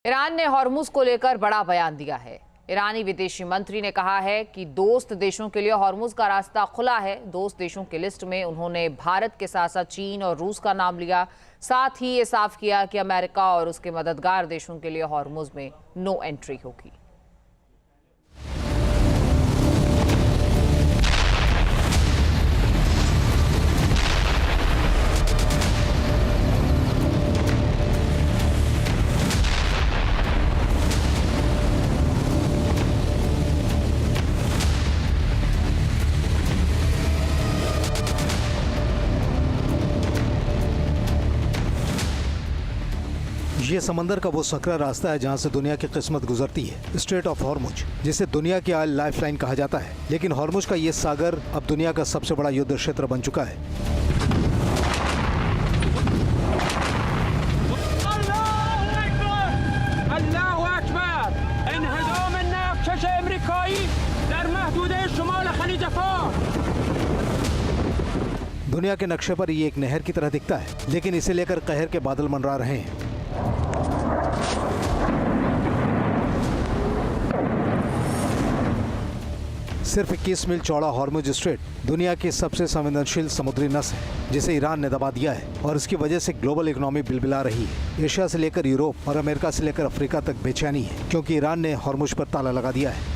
Iran ने Hormuz को लेकर बड़ा बयान दिया है। ईरानी विदेशी मंत्री ने कहा है कि दोस्त देशों के लिए हॉर्मुज का रास्ता खुला है। दोस्त देशों की लिस्ट में उन्होंने भारत के साथ साथ चीन और रूस का नाम लिया। साथ ही ये साफ किया कि अमेरिका और उसके मददगार देशों के लिए हॉर्मुज में नो एंट्री होगी। ये समंदर का वो सकरा रास्ता है जहाँ से दुनिया की किस्मत गुजरती है, स्ट्रेट ऑफ हॉर्मुज, जिसे दुनिया की लाइफलाइन कहा जाता है। लेकिन हॉर्मुज का ये सागर अब दुनिया का सबसे बड़ा युद्ध क्षेत्र बन चुका है। दुनिया के नक्शे पर ये एक नहर की तरह दिखता है, लेकिन इसे लेकर कहर के बादल मंडरा रहे हैं। सिर्फ 21 मील चौड़ा हॉर्मुज स्ट्रेट दुनिया की सबसे संवेदनशील समुद्री नस है, जिसे ईरान ने दबा दिया है और इसकी वजह से ग्लोबल इकोनॉमी बिलबिला रही है। एशिया से लेकर यूरोप और अमेरिका से लेकर अफ्रीका तक बेचैनी है, क्योंकि ईरान ने हॉर्मुज पर ताला लगा दिया है।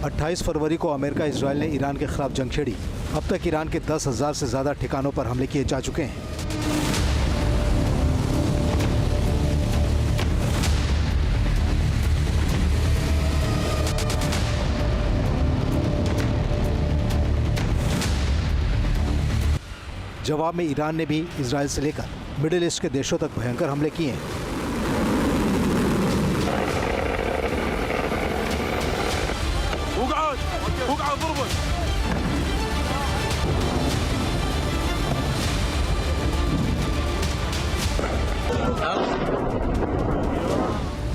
अट्ठाईस फरवरी को अमेरिका इजराइल ने ईरान के खिलाफ जंग छेड़ी। अब तक ईरान के 10,000 से ज्यादा ठिकानों पर हमले किए जा चुके हैं। जवाब में ईरान ने भी इजराइल से लेकर मिडिल ईस्ट के देशों तक भयंकर हमले किए हैं।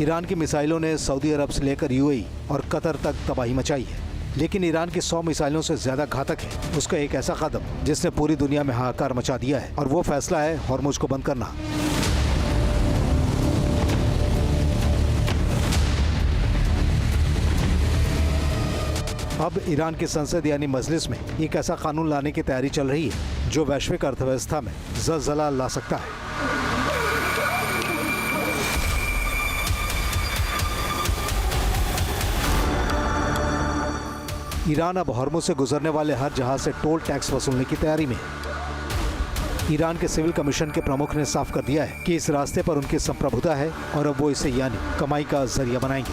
ईरान की मिसाइलों ने सऊदी अरब से लेकर यूएई और कतर तक तबाही मचाई है, लेकिन ईरान की 100 मिसाइलों से ज्यादा घातक है उसका एक ऐसा कदम जिसने पूरी दुनिया में हाहाकार मचा दिया है, और वो फैसला है हॉर्मुज को बंद करना। अब ईरान की संसद यानी मजलिस में एक ऐसा कानून लाने की तैयारी चल रही है जो वैश्विक अर्थव्यवस्था में ज़लज़ला ला सकता है। ईरान अब हॉर्मुज से गुजरने वाले हर जहाज से टोल टैक्स वसूलने की तैयारी में है। ईरान के सिविल कमीशन के प्रमुख ने साफ कर दिया है कि इस रास्ते पर उनकी संप्रभुता है और अब वो इसे यानी कमाई का जरिया बनाएंगे।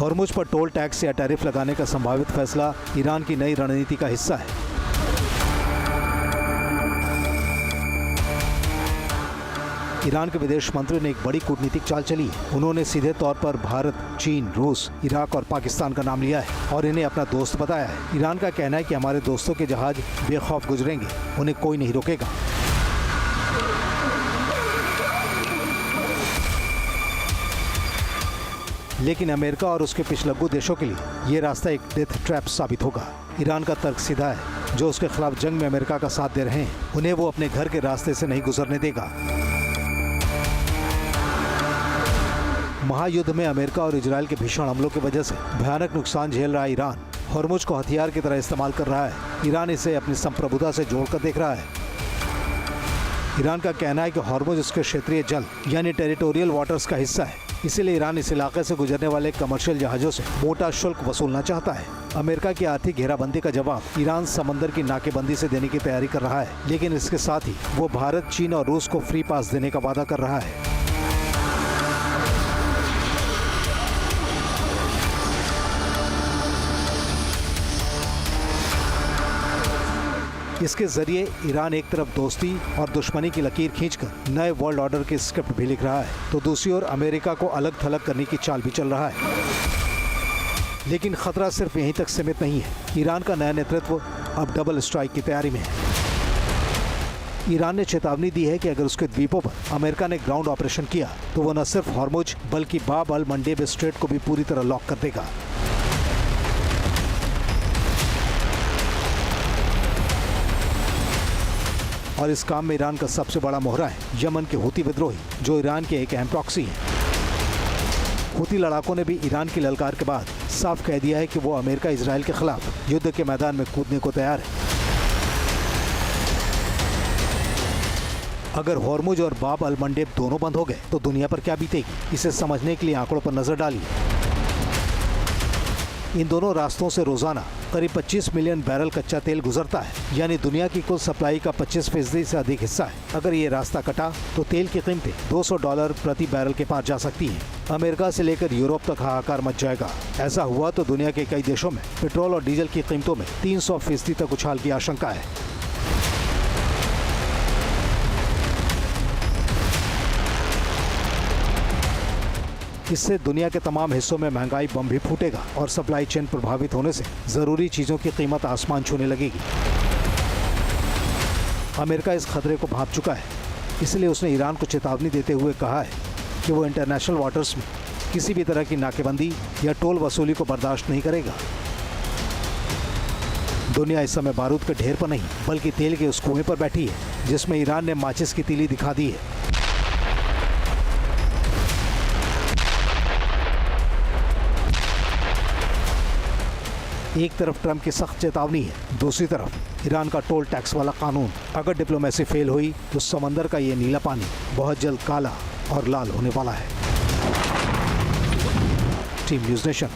हॉर्मुज पर टोल टैक्स या टैरिफ लगाने का संभावित फैसला ईरान की नई रणनीति का हिस्सा है। ईरान के विदेश मंत्री ने एक बड़ी कूटनीतिक चाल चली है। उन्होंने सीधे तौर पर भारत, चीन, रूस, इराक और पाकिस्तान का नाम लिया है और इन्हें अपना दोस्त बताया है। ईरान का कहना है कि हमारे दोस्तों के जहाज बेखौफ गुजरेंगे, उन्हें कोई नहीं रोकेगा। लेकिन अमेरिका और उसके पिछलग्गू देशों के लिए ये रास्ता एक डेथ ट्रैप साबित होगा। ईरान का तर्क सीधा है, जो उसके खिलाफ जंग में अमेरिका का साथ दे रहे हैं उन्हें वो अपने घर के रास्ते से नहीं गुजरने देगा। महायुद्ध में अमेरिका और इजराइल के भीषण हमलों की वजह से भयानक नुकसान झेल रहा ईरान हॉर्मुज को हथियार की तरह इस्तेमाल कर रहा है। ईरान इसे अपनी संप्रभुता से जोड़कर देख रहा है। ईरान का कहना है कि हॉर्मुज इसके क्षेत्रीय जल यानी टेरिटोरियल वाटर्स का हिस्सा है, इसीलिए ईरान इस इलाके से गुजरने वाले कमर्शियल जहाजों से मोटा शुल्क वसूलना चाहता है। अमेरिका की आर्थिक घेराबंदी का जवाब ईरान समंदर की नाकेबंदी से देने की तैयारी कर रहा है, लेकिन इसके साथ ही वो भारत, चीन और रूस को फ्री पास देने का वादा कर रहा है। इसके जरिए ईरान एक तरफ दोस्ती और दुश्मनी की लकीर खींचकर नए वर्ल्ड ऑर्डर की स्क्रिप्ट भी लिख रहा है, तो दूसरी ओर अमेरिका को अलग थलग करने की चाल भी चल रहा है। लेकिन खतरा सिर्फ यहीं तक सीमित नहीं है। ईरान का नया नेतृत्व अब डबल स्ट्राइक की तैयारी में है। ईरान ने चेतावनी दी है कि अगर उसके द्वीपों पर अमेरिका ने ग्राउंड ऑपरेशन किया तो वो न सिर्फ हॉर्मुज बल्कि बाब अल मंडेब स्ट्रेट को भी पूरी तरह लॉक कर देगा। और इस काम में ईरान का सबसे बड़ा मोहरा है यमन के हूती विद्रोही, जो ईरान के एक अहम प्रॉक्सी हैं। हूती लड़ाकों ने भी ईरान की ललकार के बाद साफ कह दिया है कि वो अमेरिका इजराइल के खिलाफ युद्ध के मैदान में कूदने को तैयार है। अगर हॉर्मुज और बाब अल मंडेब दोनों बंद हो गए तो दुनिया पर क्या बीतेगी, इसे समझने के लिए आंकड़ों पर नजर डालिए। इन दोनों रास्तों से रोजाना करीब 25 मिलियन बैरल कच्चा तेल गुजरता है, यानी दुनिया की कुल सप्लाई का 25% से अधिक हिस्सा है। अगर ये रास्ता कटा तो तेल की कीमतें $200 प्रति बैरल के पार जा सकती हैं। अमेरिका से लेकर यूरोप तक हाहाकार मच जाएगा। ऐसा हुआ तो दुनिया के कई देशों में पेट्रोल और डीजल की कीमतों में 300% तक उछाल की आशंका है। इससे दुनिया के तमाम हिस्सों में महंगाई बम भी फूटेगा और सप्लाई चेन प्रभावित होने से जरूरी चीजों की कीमत आसमान छूने लगेगी। अमेरिका इस खतरे को भांप चुका है, इसलिए उसने ईरान को चेतावनी देते हुए कहा है कि वो इंटरनेशनल वाटर्स में किसी भी तरह की नाकेबंदी या टोल वसूली को बर्दाश्त नहीं करेगा। दुनिया इस समय बारूद के ढेर पर नहीं बल्कि तेल के उस कुएं पर बैठी है जिसमें ईरान ने माचिस की तीली दिखा दी है। एक तरफ ट्रंप की सख्त चेतावनी है, दूसरी तरफ ईरान का टोल टैक्स वाला कानून। अगर डिप्लोमेसी फेल हुई तो समंदर का ये नीला पानी बहुत जल्द काला और लाल होने वाला है। Team news nation.